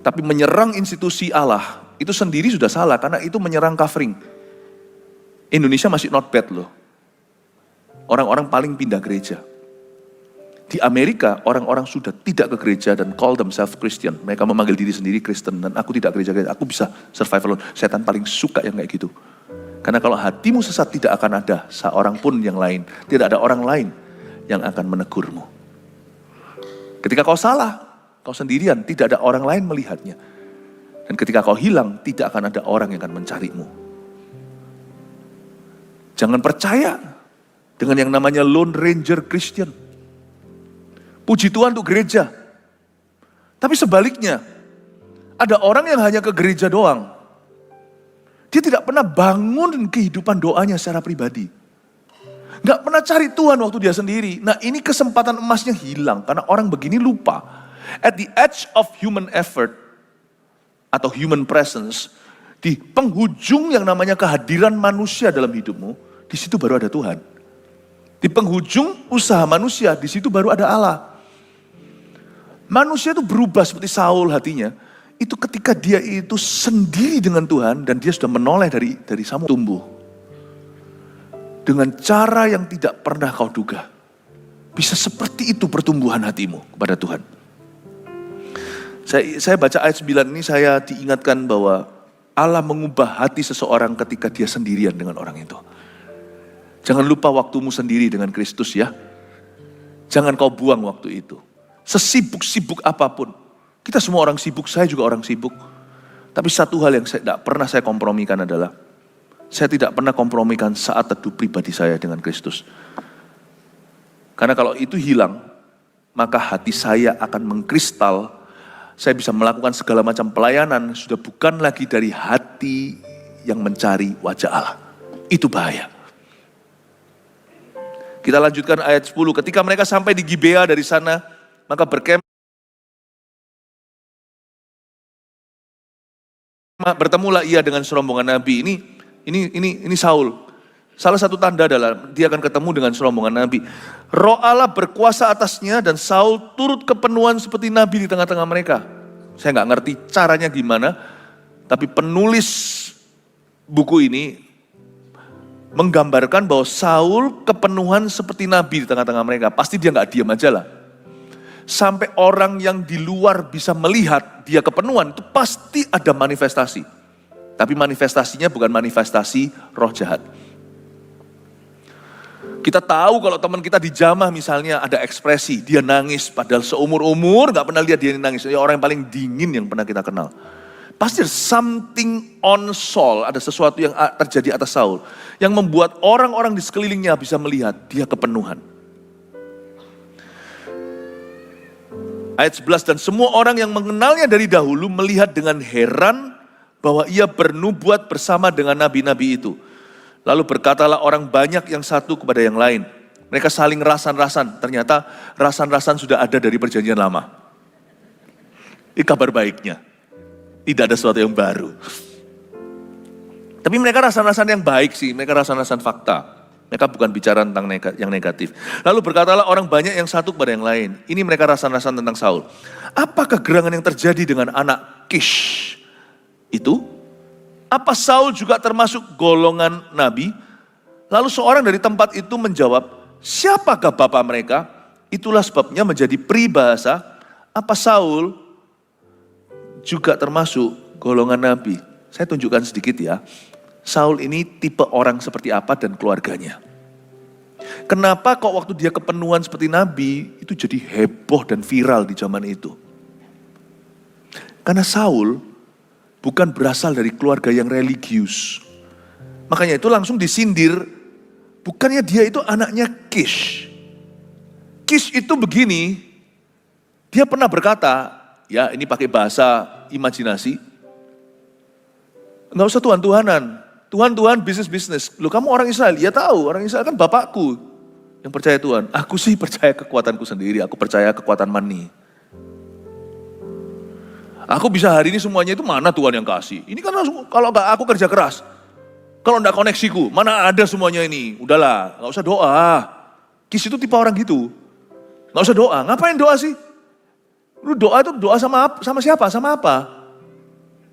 Tapi menyerang institusi Allah, itu sendiri sudah salah, karena itu menyerang covering. Indonesia masih not bad loh. Orang-orang paling pindah gereja. Di Amerika, orang-orang sudah tidak ke gereja dan call themselves Christian. Mereka memanggil diri sendiri Kristen, dan aku tidak gereja-gereja, aku bisa survive alone. Setan paling suka yang kayak gitu. Karena kalau hatimu sesat, tidak akan ada seorang pun yang lain. Tidak ada orang lain yang akan menegurmu. Ketika kau salah, kau sendirian, tidak ada orang lain melihatnya. Dan ketika kau hilang, tidak akan ada orang yang akan mencarimu. Jangan percaya dengan yang namanya lone ranger Christian. Puji Tuhan untuk gereja. Tapi sebaliknya, ada orang yang hanya ke gereja doang. Dia tidak pernah bangun kehidupan doanya secara pribadi. Gak pernah cari Tuhan waktu dia sendiri. Nah, ini kesempatan emasnya hilang karena orang begini lupa. At the edge of human effort atau human presence, di penghujung yang namanya kehadiran manusia dalam hidupmu, di situ baru ada Tuhan. Di penghujung usaha manusia, di situ baru ada Allah. Manusia itu berubah seperti Saul hatinya. Itu ketika dia itu sendiri dengan Tuhan dan dia sudah menoleh dari Samuel tumbuh. Dengan cara yang tidak pernah kau duga. Bisa seperti itu pertumbuhan hatimu kepada Tuhan. Saya baca ayat 9 ini, saya diingatkan bahwa Allah mengubah hati seseorang ketika dia sendirian dengan orang itu. Jangan lupa waktumu sendiri dengan Kristus ya. Jangan kau buang waktu itu. Sesibuk-sibuk apapun. Kita semua orang sibuk, saya juga orang sibuk. Tapi satu hal yang tidak pernah saya kompromikan adalah, saya tidak pernah kompromikan saat teduh pribadi saya dengan Kristus. Karena kalau itu hilang, maka hati saya akan mengkristal. Saya bisa melakukan segala macam pelayanan, sudah bukan lagi dari hati yang mencari wajah Allah. Itu bahaya. Kita lanjutkan ayat 10. Ketika mereka sampai di Gibea dari sana, maka bertemulah ia dengan serombongan nabi. Ini Saul. Salah satu tanda adalah dia akan ketemu dengan serombongan nabi. Roh Allah berkuasa atasnya dan Saul turut kepenuhan seperti nabi di tengah-tengah mereka. Saya nggak ngerti caranya gimana, tapi penulis buku ini menggambarkan bahwa Saul kepenuhan seperti nabi di tengah-tengah mereka. Pasti dia nggak diam aja lah. Sampai orang yang di luar bisa melihat dia kepenuhan, itu pasti ada manifestasi. Tapi manifestasinya bukan manifestasi roh jahat. Kita tahu kalau teman kita dijamah misalnya ada ekspresi, dia nangis. Padahal seumur-umur gak pernah lihat dia nangis. Ya, orang yang paling dingin yang pernah kita kenal. Pasti ada something on Saul, ada sesuatu yang terjadi atas Saul. Yang membuat orang-orang di sekelilingnya bisa melihat dia kepenuhan. Ayat 11, dan semua orang yang mengenalnya dari dahulu melihat dengan heran bahwa ia bernubuat bersama dengan nabi-nabi itu. Lalu berkatalah orang banyak yang satu kepada yang lain. Mereka saling rasan-rasan, ternyata rasan-rasan sudah ada dari perjanjian lama. Ini kabar baiknya. Tidak ada sesuatu yang baru. Tapi mereka rasan-rasan yang baik sih, mereka rasan-rasan fakta. Mereka bukan bicara tentang yang negatif. Lalu berkatalah orang banyak yang satu kepada yang lain. Ini mereka rasan-rasan tentang Saul. Apa kegerangan yang terjadi dengan anak Kish itu? Apa Saul juga termasuk golongan nabi? Lalu seorang dari tempat itu menjawab, siapakah bapak mereka? Itulah sebabnya menjadi peribahasa, apa Saul juga termasuk golongan nabi. Saya tunjukkan sedikit ya. Saul ini tipe orang seperti apa dan keluarganya. Kenapa kok waktu dia kepenuhan seperti nabi, itu jadi heboh dan viral di zaman itu. Karena Saul bukan berasal dari keluarga yang religius. Makanya itu langsung disindir, bukannya dia itu anaknya Kish. Kish itu begini, dia pernah berkata, ya ini pakai bahasa imajinasi, nggak usah Tuhan-Tuhanan, Tuhan-Tuhan bisnis-bisnis. Loh kamu orang Israel, ya tahu orang Israel kan bapakku yang percaya Tuhan. Aku sih percaya kekuatanku sendiri, aku percaya kekuatan money. Aku bisa hari ini semuanya itu mana Tuhan yang kasih. Ini kan kalau nggak aku kerja keras, kalau nggak koneksiku, mana ada semuanya ini. Udahlah, nggak usah doa. Kis itu tipe orang gitu, nggak usah doa. Ngapain doa sih? Lu doa itu doa sama siapa? Sama apa?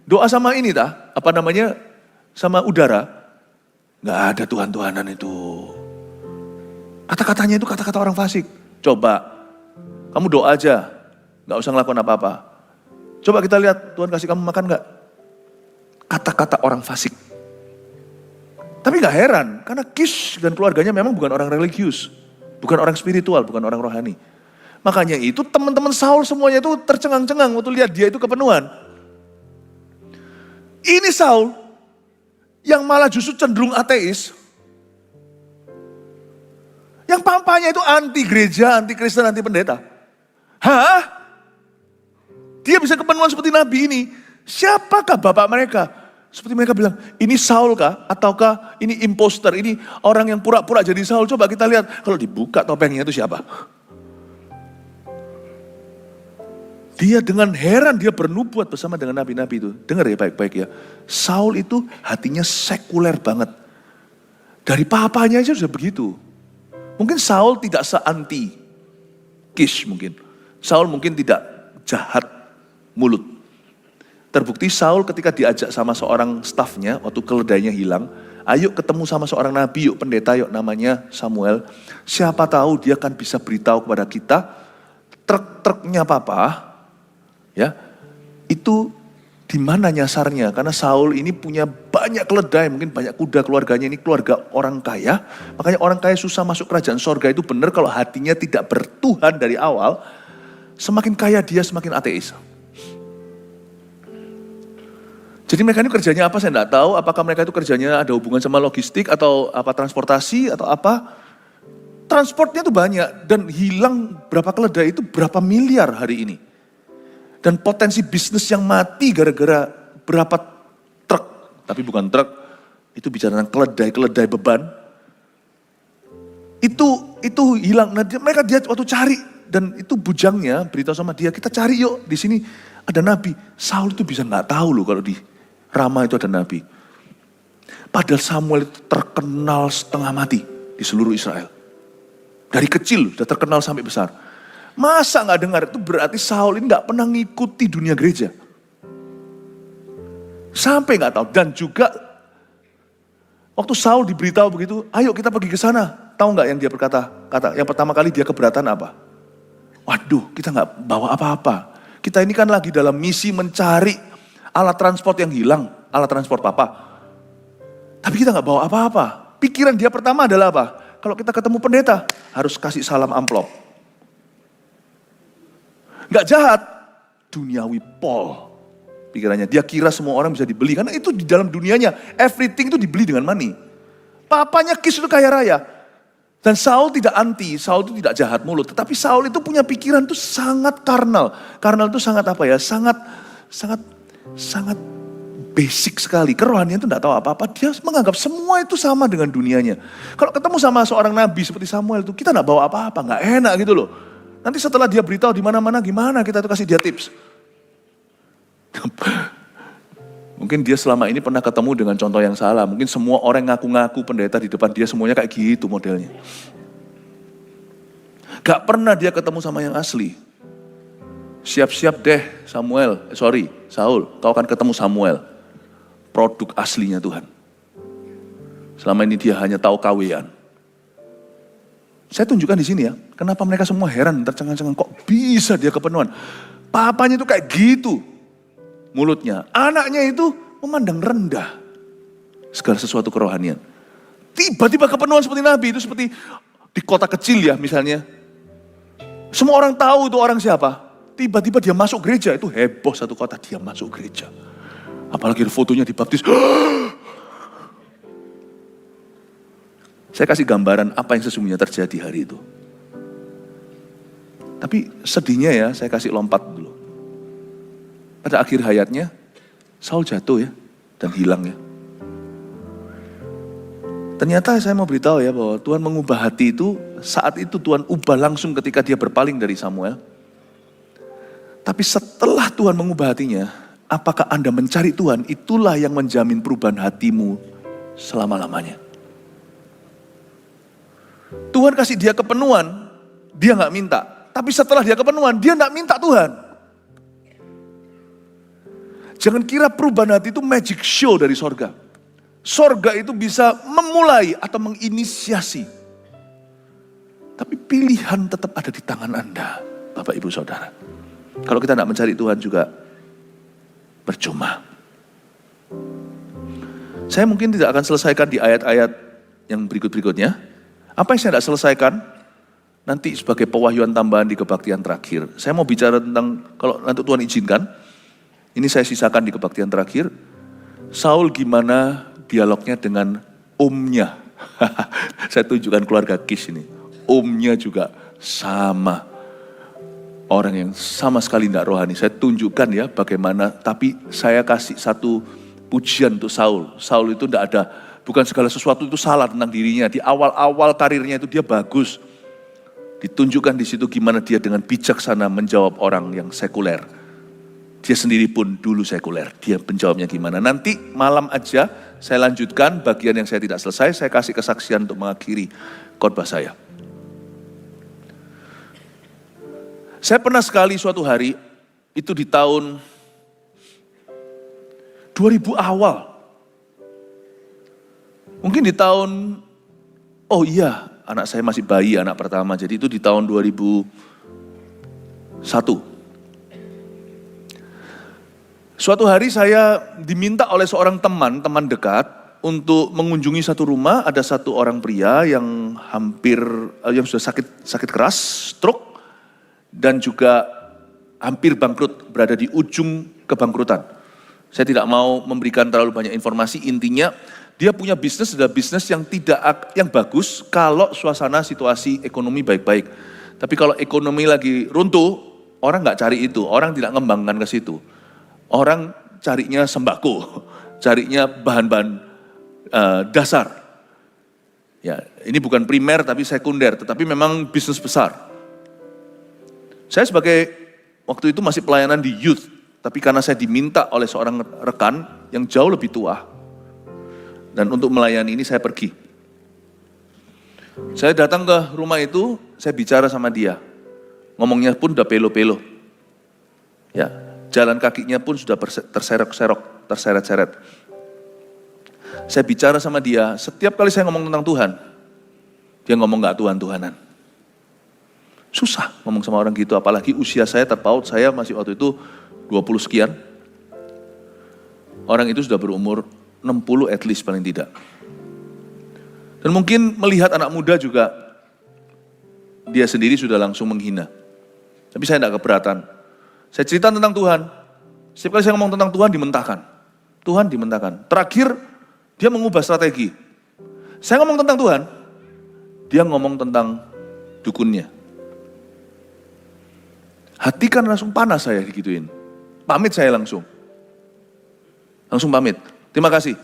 Doa sama ini dah, apa namanya? Sama udara. Nggak ada Tuhan-Tuhanan itu. Kata-katanya itu kata-kata orang fasik. Coba, kamu doa aja, nggak usah ngelakuin apa-apa. Coba kita lihat, Tuhan kasih kamu makan nggak? Kata-kata orang fasik. Tapi nggak heran, karena Kish dan keluarganya memang bukan orang religius. Bukan orang spiritual, bukan orang rohani. Makanya itu teman-teman Saul semuanya itu tercengang-cengang waktu lihat dia itu kepenuhan. Ini Saul yang malah justru cenderung ateis. Yang pampanya itu anti gereja, anti Kristen, anti pendeta. Hah? Dia bisa kepenuhan seperti nabi ini. Siapakah bapak mereka? Seperti mereka bilang, ini Saul kah? Ataukah ini imposter? Ini orang yang pura-pura jadi Saul. Coba kita lihat, kalau dibuka topengnya itu siapa? Dia dengan heran, dia bernubuat bersama dengan nabi-nabi itu. Dengar ya baik-baik ya. Saul itu hatinya sekuler banget. Dari papanya aja sudah begitu. Mungkin Saul tidak se-anti Kish mungkin. Saul mungkin tidak jahat mulut. Terbukti Saul ketika diajak sama seorang stafnya waktu keledainya hilang, ayo ketemu sama seorang nabi, yuk pendeta, yuk namanya Samuel. Siapa tahu dia kan bisa beritahu kepada kita truk-truknya papa, ya itu Di mana nyasarnya? Karena Saul ini punya banyak keledai, mungkin banyak kuda, keluarganya ini keluarga orang kaya. Makanya orang kaya susah masuk kerajaan sorga, itu benar kalau hatinya tidak bertuhan dari awal. Semakin kaya dia semakin ateis. Jadi mereka ini kerjanya apa saya tidak tahu. Apakah mereka itu kerjanya ada hubungan sama logistik atau apa transportasi atau apa. Transportnya itu banyak dan hilang berapa keledai itu berapa miliar hari ini. Dan potensi bisnis yang mati gara-gara berapa truk, tapi bukan truk, itu bicara tentang keledai beban. Itu hilang. Nah, dia waktu cari dan itu bujangnya beritahu sama dia, kita cari yuk di sini ada nabi. Saul itu bisa nggak tahu loh kalau di Rama itu ada nabi. Padahal Samuel itu terkenal setengah mati di seluruh Israel. Dari kecil sudah terkenal sampai besar. Masa nggak dengar? Itu berarti Saul ini nggak pernah ngikuti dunia gereja. Sampai nggak tahu. Dan juga waktu Saul diberitahu begitu, ayo kita pergi ke sana. Tahu nggak yang dia berkata? Yang pertama kali dia keberatan apa? Waduh, kita nggak bawa apa-apa. Kita ini kan lagi dalam misi mencari alat transport yang hilang, alat transport papa. Tapi kita nggak bawa apa-apa. Pikiran dia pertama adalah apa? Kalau kita ketemu pendeta, harus kasih salam amplop. Gak jahat, duniawi pol pikirannya. Dia kira semua orang bisa dibeli, karena itu di dalam dunianya, everything itu dibeli dengan money. Papanya Kis itu kaya raya. Dan Saul tidak anti, Saul itu tidak jahat mulut. Tetapi Saul itu punya pikiran itu sangat karnal. Karnal itu sangat apa ya, sangat basic sekali. Kerohanian itu tidak tahu apa-apa, dia menganggap semua itu sama dengan dunianya. Kalau ketemu sama seorang nabi seperti Samuel itu, kita tidak bawa apa-apa, gak enak gitu loh. Nanti setelah dia beritahu di mana-mana gimana kita tuh kasih dia tips. Mungkin dia selama ini pernah ketemu dengan contoh yang salah. Mungkin semua orang ngaku-ngaku pendeta di depan dia semuanya kayak gitu modelnya. Gak pernah dia ketemu sama yang asli. Siap-siap deh Saul, kau akan ketemu Samuel. Produk aslinya Tuhan. Selama ini dia hanya tahu kawean. Saya tunjukkan di sini ya, kenapa mereka semua heran, tercengang-cengang, kok bisa dia kepenuhan. Papanya itu kayak gitu mulutnya, anaknya itu memandang rendah segala sesuatu kerohanian. Tiba-tiba kepenuhan seperti Nabi, itu seperti di kota kecil ya misalnya. Semua orang tahu itu orang siapa, tiba-tiba dia masuk gereja, itu heboh satu kota, dia masuk gereja. Apalagi fotonya dibaptis. Saya kasih gambaran apa yang sesungguhnya terjadi hari itu. Tapi sedihnya ya, saya kasih lompat dulu. Pada akhir hayatnya, Saul jatuh ya, dan hilang ya. Ternyata saya mau beritahu ya, bahwa Tuhan mengubah hati itu, saat itu Tuhan ubah langsung ketika dia berpaling dari Samuel. Tapi setelah Tuhan mengubah hatinya, apakah Anda mencari Tuhan, itulah yang menjamin perubahan hatimu selama-lamanya. Tuhan kasih dia kepenuhan, dia gak minta. Tapi setelah dia kepenuhan, dia gak minta Tuhan. Jangan kira perubahan hati itu magic show dari sorga. Sorga itu bisa memulai atau menginisiasi. Tapi pilihan tetap ada di tangan Anda, Bapak Ibu Saudara. Kalau kita gak mencari Tuhan juga percuma. Saya mungkin tidak akan selesaikan di ayat-ayat yang berikut-berikutnya. Apa yang saya tidak selesaikan, nanti sebagai pewahyuan tambahan di kebaktian terakhir. Saya mau bicara tentang, kalau nanti Tuhan izinkan, ini saya sisakan di kebaktian terakhir. Saul gimana dialognya dengan omnya. Saya tunjukkan keluarga Kis ini. Omnya juga sama. Orang yang sama sekali tidak rohani. Saya tunjukkan ya bagaimana, tapi saya kasih satu pujian untuk Saul. Saul itu tidak ada, bukan segala sesuatu itu salah tentang dirinya. Di awal-awal karirnya itu dia bagus. Ditunjukkan di situ gimana dia dengan bijaksana menjawab orang yang sekuler. Dia sendiri pun dulu sekuler. Dia menjawabnya gimana. Nanti malam aja saya lanjutkan bagian yang saya tidak selesai. Saya kasih kesaksian untuk mengakhiri khotbah saya. Saya pernah sekali suatu hari, itu di tahun 2000 awal. Mungkin di tahun, oh iya, anak saya masih bayi, anak pertama. Jadi itu di tahun 2001. Suatu hari saya diminta oleh seorang teman dekat untuk mengunjungi satu rumah. Ada satu orang pria yang yang sudah sakit keras, stroke, dan juga hampir bangkrut, berada di ujung kebangkrutan. Saya tidak mau memberikan terlalu banyak informasi, intinya dia punya bisnis, adalah bisnis yang bagus kalau suasana situasi ekonomi baik-baik. Tapi kalau ekonomi lagi runtuh, orang nggak cari itu, orang tidak ngembangkan ke situ. Orang carinya sembako, carinya bahan-bahan dasar. Ya, ini bukan primer tapi sekunder, tetapi memang bisnis besar. Saya sebagai waktu itu masih pelayanan di youth, tapi karena saya diminta oleh seorang rekan yang jauh lebih tua, dan untuk melayani ini saya pergi. Saya datang ke rumah itu, saya bicara sama dia. Ngomongnya pun udah pelo-pelo. Ya, jalan kakinya pun sudah terseret-seret. Saya bicara sama dia, setiap kali saya ngomong tentang Tuhan, dia ngomong gak Tuhan-Tuhanan. Susah ngomong sama orang gitu, apalagi usia saya terpaut, saya masih waktu itu 20 sekian. Orang itu sudah berumur 60 at least paling tidak. Dan mungkin melihat anak muda juga, dia sendiri sudah langsung menghina. Tapi saya tidak keberatan. Saya cerita tentang Tuhan. Setiap kali saya ngomong tentang Tuhan dimentahkan. Tuhan dimentahkan. Terakhir dia mengubah strategi. Saya ngomong tentang Tuhan, dia ngomong tentang dukunnya. Hati kan langsung panas saya digituin. Pamit saya langsung. Langsung pamit. Terima kasih.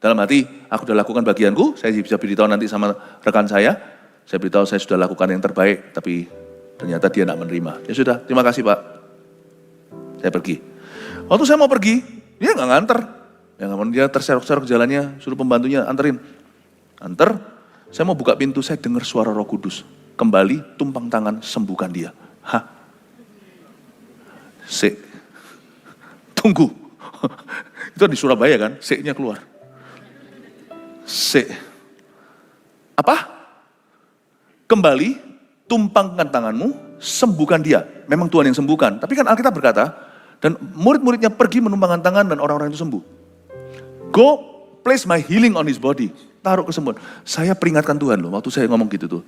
Dalam hati, aku sudah lakukan bagianku, saya bisa beritahu nanti sama rekan saya. Saya beritahu saya sudah lakukan yang terbaik, tapi ternyata dia tidak menerima. Ya sudah, terima kasih Pak. Saya pergi. Waktu saya mau pergi, dia nggak nganter. Dia terserok-serok jalannya, suruh pembantunya anterin. Anter, saya mau buka pintu, saya dengar suara Roh Kudus. Kembali, tumpang tangan, sembuhkan dia. Hah? Tunggu. Itu di Surabaya kan, nya keluar. Apa? Kembali, tumpangkan tanganmu, sembuhkan dia. Memang Tuhan yang sembuhkan. Tapi kan Alkitab berkata, dan murid-muridnya pergi menumpangkan tangan dan orang-orang itu sembuh. Go, place my healing on his body. Taruh kesembuhan. Saya peringatkan Tuhan loh, waktu saya ngomong gitu tuh.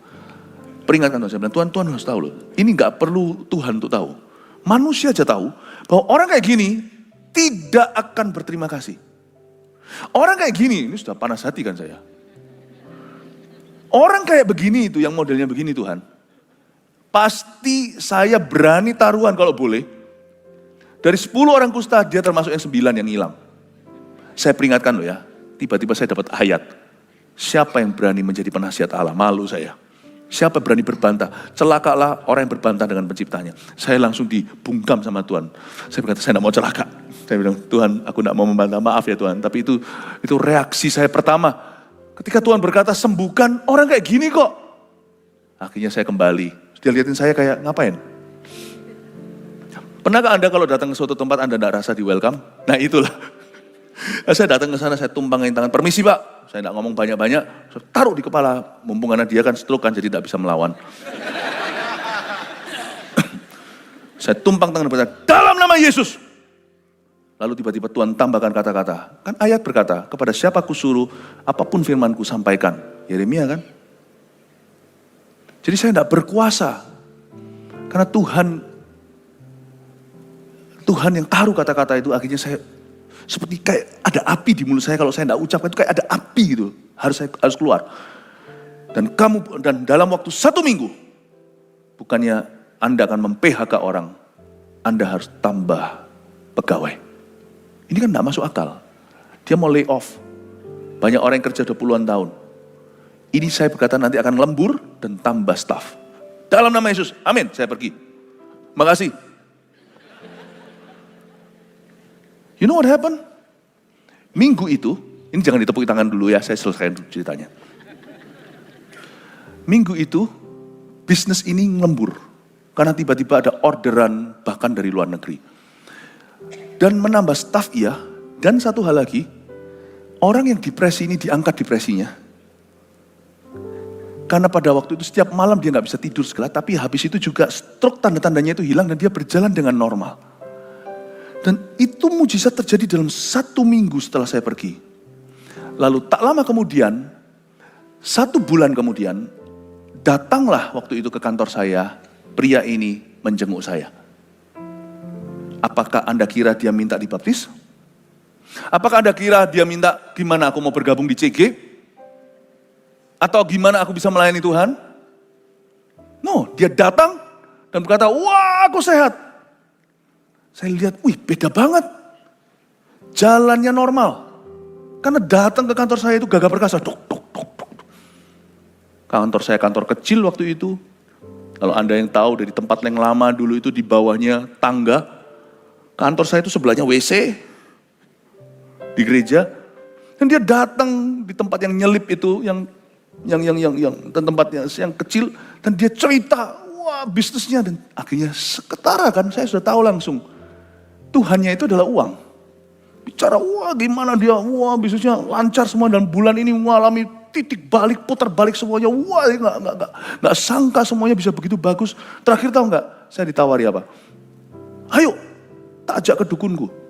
Peringatkan Tuhan, saya bilang, Tuhan harus tahu loh. Ini gak perlu Tuhan untuk tahu. Manusia aja tahu bahwa orang kayak gini tidak akan berterima kasih. Orang kayak gini, ini sudah panas hati kan saya. Orang kayak begini itu, yang modelnya begini Tuhan. Pasti saya berani taruhan kalau boleh. Dari 10 orang kusta, dia termasuk yang 9 yang hilang. Saya peringatkan loh ya, tiba-tiba saya dapat ayat. Siapa yang berani menjadi penasihat Allah? Malu saya. Siapa berani berbantah? Celakalah orang yang berbantah dengan penciptanya. Saya langsung dibungkam sama Tuhan. Saya berkata, saya tidak mau celaka. Saya bilang, Tuhan, aku tidak mau membantah, maaf ya Tuhan. Tapi itu reaksi saya pertama. Ketika Tuhan berkata, sembuhkan orang kayak gini kok. Akhirnya saya kembali. Dia liatin saya kayak, ngapain? Pernahkah Anda kalau datang ke suatu tempat Anda tidak rasa di welcome? Nah itulah. Saya datang ke sana, saya tumpangin tangan, permisi Pak. Saya tidak ngomong banyak-banyak, saya taruh di kepala. Mumpung karena dia kan stroke kan, jadi tidak bisa melawan. Saya tumpang tangan berkata, dalam nama Yesus. Lalu tiba-tiba Tuhan tambahkan kata-kata. Kan ayat berkata, kepada siapa kusuruh, apapun firmanku sampaikan. Yeremia kan? Jadi saya tidak berkuasa. Karena Tuhan yang taruh kata-kata itu, akhirnya saya seperti kayak ada api di mulut saya. Kalau saya tidak ucapkan itu kayak ada api gitu. Harus keluar. Dan dalam waktu 1 minggu, bukannya Anda akan mem-PHK orang, Anda harus tambah pegawai. Ini kan tidak masuk akal. Dia mau lay off. Banyak orang yang kerja udah puluhan tahun. Ini saya berkata nanti akan lembur dan tambah staff. Dalam nama Yesus, amin, saya pergi. Makasih. You know what happened? Minggu itu, ini jangan ditepuk tangan dulu ya, saya selesaikan dulu ceritanya. Minggu itu, bisnis ini lembur. Karena tiba-tiba ada orderan bahkan dari luar negeri. Dan menambah staf iya, dan satu hal lagi, orang yang depresi ini diangkat depresinya. Karena pada waktu itu setiap malam dia nggak bisa tidur segala, tapi habis itu juga stroke tanda-tandanya itu hilang dan dia berjalan dengan normal. Dan itu mujizat terjadi dalam 1 minggu setelah saya pergi. Lalu tak lama kemudian, 1 bulan kemudian, datanglah waktu itu ke kantor saya, pria ini menjenguk saya. Apakah Anda kira dia minta dibaptis? Apakah Anda kira dia minta gimana aku mau bergabung di CG? Atau gimana aku bisa melayani Tuhan? No, dia datang dan berkata, wah aku sehat. Saya lihat, wih beda banget. Jalannya normal. Karena datang ke kantor saya itu gagah perkasa. Duk, duk, duk, duk. Kantor saya kantor kecil waktu itu. Kalau Anda yang tahu dari tempat yang lama dulu itu di bawahnya tangga. Kantor saya itu sebelahnya WC di gereja. Dan dia datang di tempat yang nyelip itu, yang tempatnya yang kecil, dan dia cerita, wah bisnisnya, dan akhirnya ketara kan, saya sudah tahu langsung. Tuhannya itu adalah uang. Bicara, wah gimana dia, wah bisnisnya lancar semua, dan bulan ini mengalami titik balik, putar balik semuanya, wah nggak sangka semuanya bisa begitu bagus. Terakhir tahu nggak, saya ditawari apa? Ayo, tak ajak ke dukunku.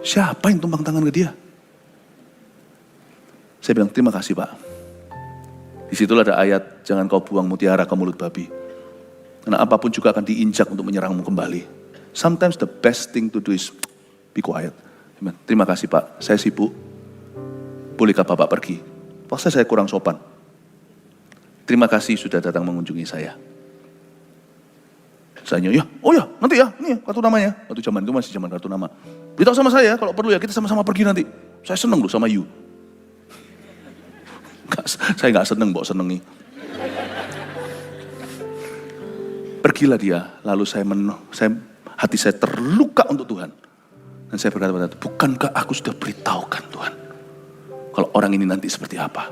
Siapa yang tumpang tangan ke dia? Saya bilang, terima kasih Pak. Disitulah ada ayat, jangan kau buang mutiara ke mulut babi. Karena apapun juga akan diinjak untuk menyerangmu kembali. Sometimes the best thing to do is be quiet. Terima kasih Pak, saya sibuk. Bolehkah Bapak pergi? Pasti saya kurang sopan. Terima kasih sudah datang mengunjungi saya. Saya ya, oh ya, nanti ya, ini ya, kartu namanya. Waktu zaman itu masih zaman kartu nama. Beritahu sama saya, kalau perlu ya kita sama-sama pergi nanti. Saya seneng loh sama you. Saya nggak seneng, bawa senengi. Pergilah dia, lalu hati saya terluka untuk Tuhan. Dan saya berkata pada Tuhan, bukankah aku sudah beritahukan Tuhan, kalau orang ini nanti seperti apa?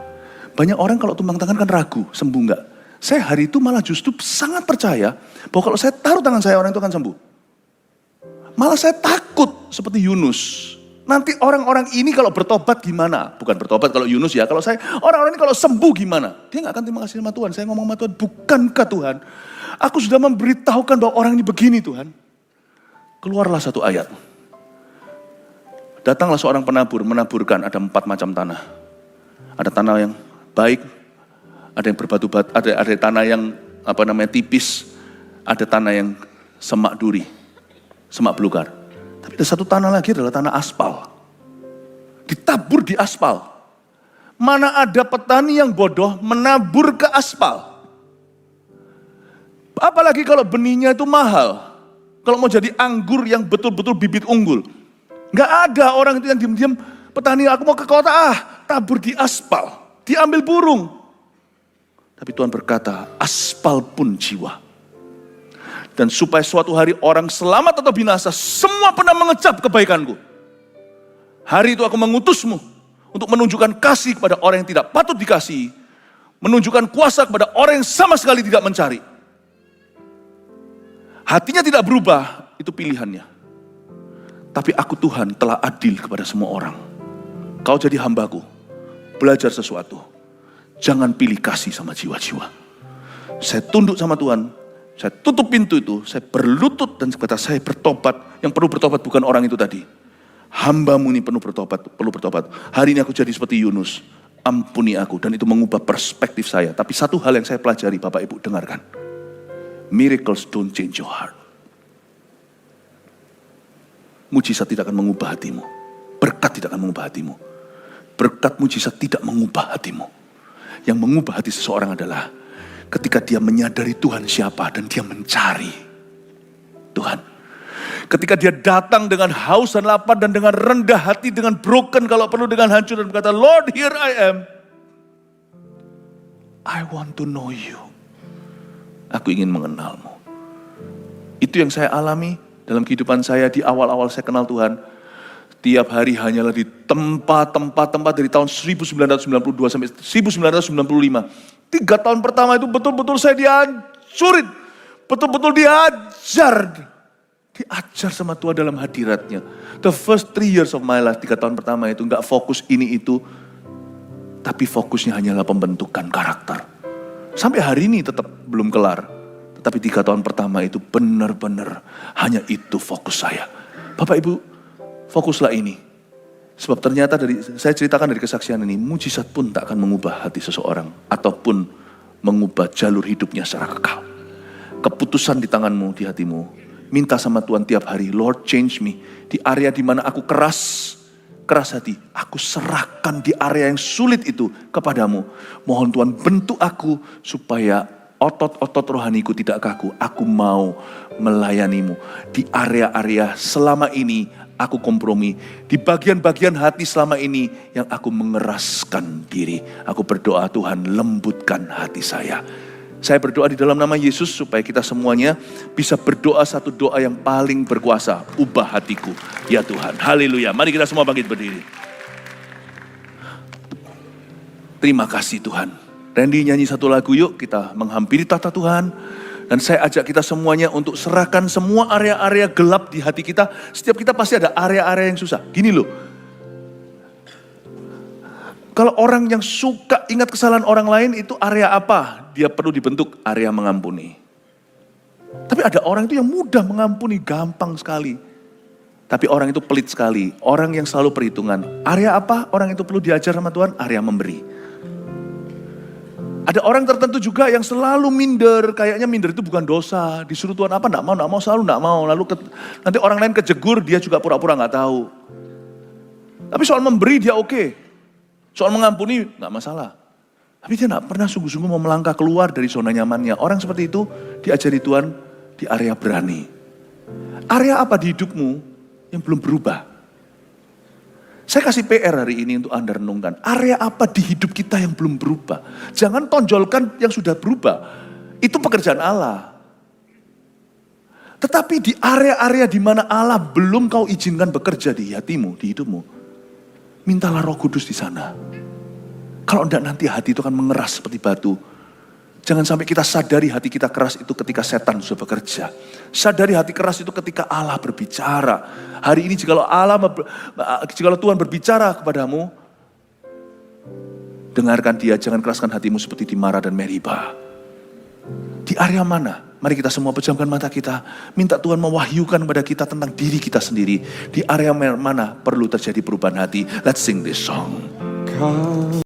Banyak orang kalau tumpang tangan kan ragu, sembuh nggak? Saya hari itu malah justru sangat percaya bahwa kalau saya taruh tangan saya, orang itu akan sembuh. Malah saya takut seperti Yunus. Nanti orang-orang ini kalau bertobat gimana? Bukan bertobat kalau Yunus ya, kalau saya, orang-orang ini kalau sembuh gimana? Dia nggak akan terima kasih sama Tuhan. Saya ngomong sama Tuhan, bukankah Tuhan, aku sudah memberitahukan bahwa orang ini begini Tuhan. Keluarlah satu ayat. Datanglah seorang penabur, menaburkan, ada 4 macam tanah. Ada tanah yang baik, ada yang berbatu-batu, ada tanah yang tipis, ada tanah yang semak duri, semak belukar. Tapi ada satu tanah lagi adalah tanah aspal. Ditabur di aspal. Mana ada petani yang bodoh menabur ke aspal. Apalagi kalau benihnya itu mahal. Kalau mau jadi anggur yang betul-betul bibit unggul. Nggak ada orang itu yang diam-diam, petani aku mau ke kota, tabur di aspal. Diambil burung. Tapi Tuhan berkata, aspal pun jiwa. Dan supaya suatu hari orang selamat atau binasa, semua pernah mengecap kebaikanku. Hari itu aku mengutusmu untuk menunjukkan kasih kepada orang yang tidak patut dikasihi. Menunjukkan kuasa kepada orang yang sama sekali tidak mencari. Hatinya tidak berubah, itu pilihannya. Tapi aku Tuhan telah adil kepada semua orang. Kau jadi hambaku, belajar sesuatu. Jangan pilih kasih sama jiwa-jiwa. Saya tunduk sama Tuhan, saya tutup pintu itu, saya berlutut dan berkata, saya bertobat. Yang perlu bertobat bukan orang itu tadi. Hambamu ini perlu bertobat. Hari ini aku jadi seperti Yunus. Ampuni aku, dan itu mengubah perspektif saya. Tapi satu hal yang saya pelajari, Bapak Ibu dengarkan. Miracles don't change your heart. Mujizat tidak akan mengubah hatimu. Berkat tidak akan mengubah hatimu. Berkat mujizat tidak mengubah hatimu. Yang mengubah hati seseorang adalah ketika dia menyadari Tuhan siapa dan dia mencari Tuhan. Ketika dia datang dengan haus dan lapar dan dengan rendah hati, dengan broken kalau perlu, dengan hancur, dan berkata, Lord, here I am. I want to know you. Aku ingin mengenalmu. Itu yang saya alami dalam kehidupan saya di awal-awal saya kenal Tuhan. Tiap hari hanyalah di tempat-tempat dari tahun 1992 sampai 1995. 3 tahun pertama itu betul-betul saya dihancurin. Betul-betul diajar sama Tuhan dalam hadiratnya. The first 3 years of my life, 3 tahun pertama itu gak fokus ini itu. Tapi fokusnya hanyalah pembentukan karakter. Sampai hari ini tetap belum kelar. Tetapi 3 tahun pertama itu benar-benar hanya itu fokus saya. Bapak Ibu, fokuslah ini. Sebab ternyata saya ceritakan dari kesaksian ini, mujizat pun tak akan mengubah hati seseorang. Ataupun mengubah jalur hidupnya secara kekal. Keputusan di tanganmu, di hatimu. Minta sama Tuhan tiap hari, Lord change me. Di area di mana aku keras hati. Aku serahkan di area yang sulit itu kepadamu. Mohon Tuhan bentuk aku supaya otot-otot rohaniku tidak kaku. Aku mau melayanimu. Di area-area selama ini aku kompromi. Di bagian-bagian hati selama ini yang aku mengeraskan diri. Aku berdoa Tuhan lembutkan hati saya. Saya berdoa di dalam nama Yesus supaya kita semuanya bisa berdoa satu doa yang paling berkuasa. Ubah hatiku, ya Tuhan. Haleluya. Mari kita semua bangkit berdiri. Terima kasih Tuhan. Randy nyanyi satu lagu yuk, kita menghampiri tahta Tuhan. Dan saya ajak kita semuanya untuk serahkan semua area-area gelap di hati kita. Setiap kita pasti ada area-area yang susah. Gini loh. Kalau orang yang suka ingat kesalahan orang lain itu area apa? Dia perlu dibentuk area mengampuni. Tapi ada orang itu yang mudah mengampuni, gampang sekali. Tapi orang itu pelit sekali. Orang yang selalu perhitungan. Area apa orang itu perlu diajar sama Tuhan? Area memberi. Ada orang tertentu juga yang selalu minder. Kayaknya minder itu bukan dosa. Disuruh Tuhan apa? Nggak mau, selalu nggak mau. Lalu nanti orang lain kejegur, dia juga pura-pura nggak tahu. Tapi soal memberi dia oke. Soal mengampuni nggak masalah. Tapi dia nggak pernah sungguh-sungguh mau melangkah keluar dari zona nyamannya. Orang seperti itu diajari Tuhan di area berani. Area apa di hidupmu yang belum berubah? Saya kasih PR hari ini untuk Anda renungkan. Area apa di hidup kita yang belum berubah? Jangan tonjolkan yang sudah berubah. Itu pekerjaan Allah. Tetapi di area-area di mana Allah belum kau izinkan bekerja di hatimu, di hidupmu. Mintalah Roh Kudus di sana. Kalau enggak nanti hati itu akan mengeras seperti batu. Jangan sampai kita sadari hati kita keras itu ketika setan sudah bekerja. Sadari hati keras itu ketika Allah berbicara. Hari ini jikalau Tuhan berbicara kepadamu, dengarkan dia, jangan keraskan hatimu seperti di Mara dan Meriba. Di area mana? Mari kita semua pejamkan mata kita. Minta Tuhan mewahyukan kepada kita tentang diri kita sendiri. Di area mana perlu terjadi perubahan hati. Let's sing this song.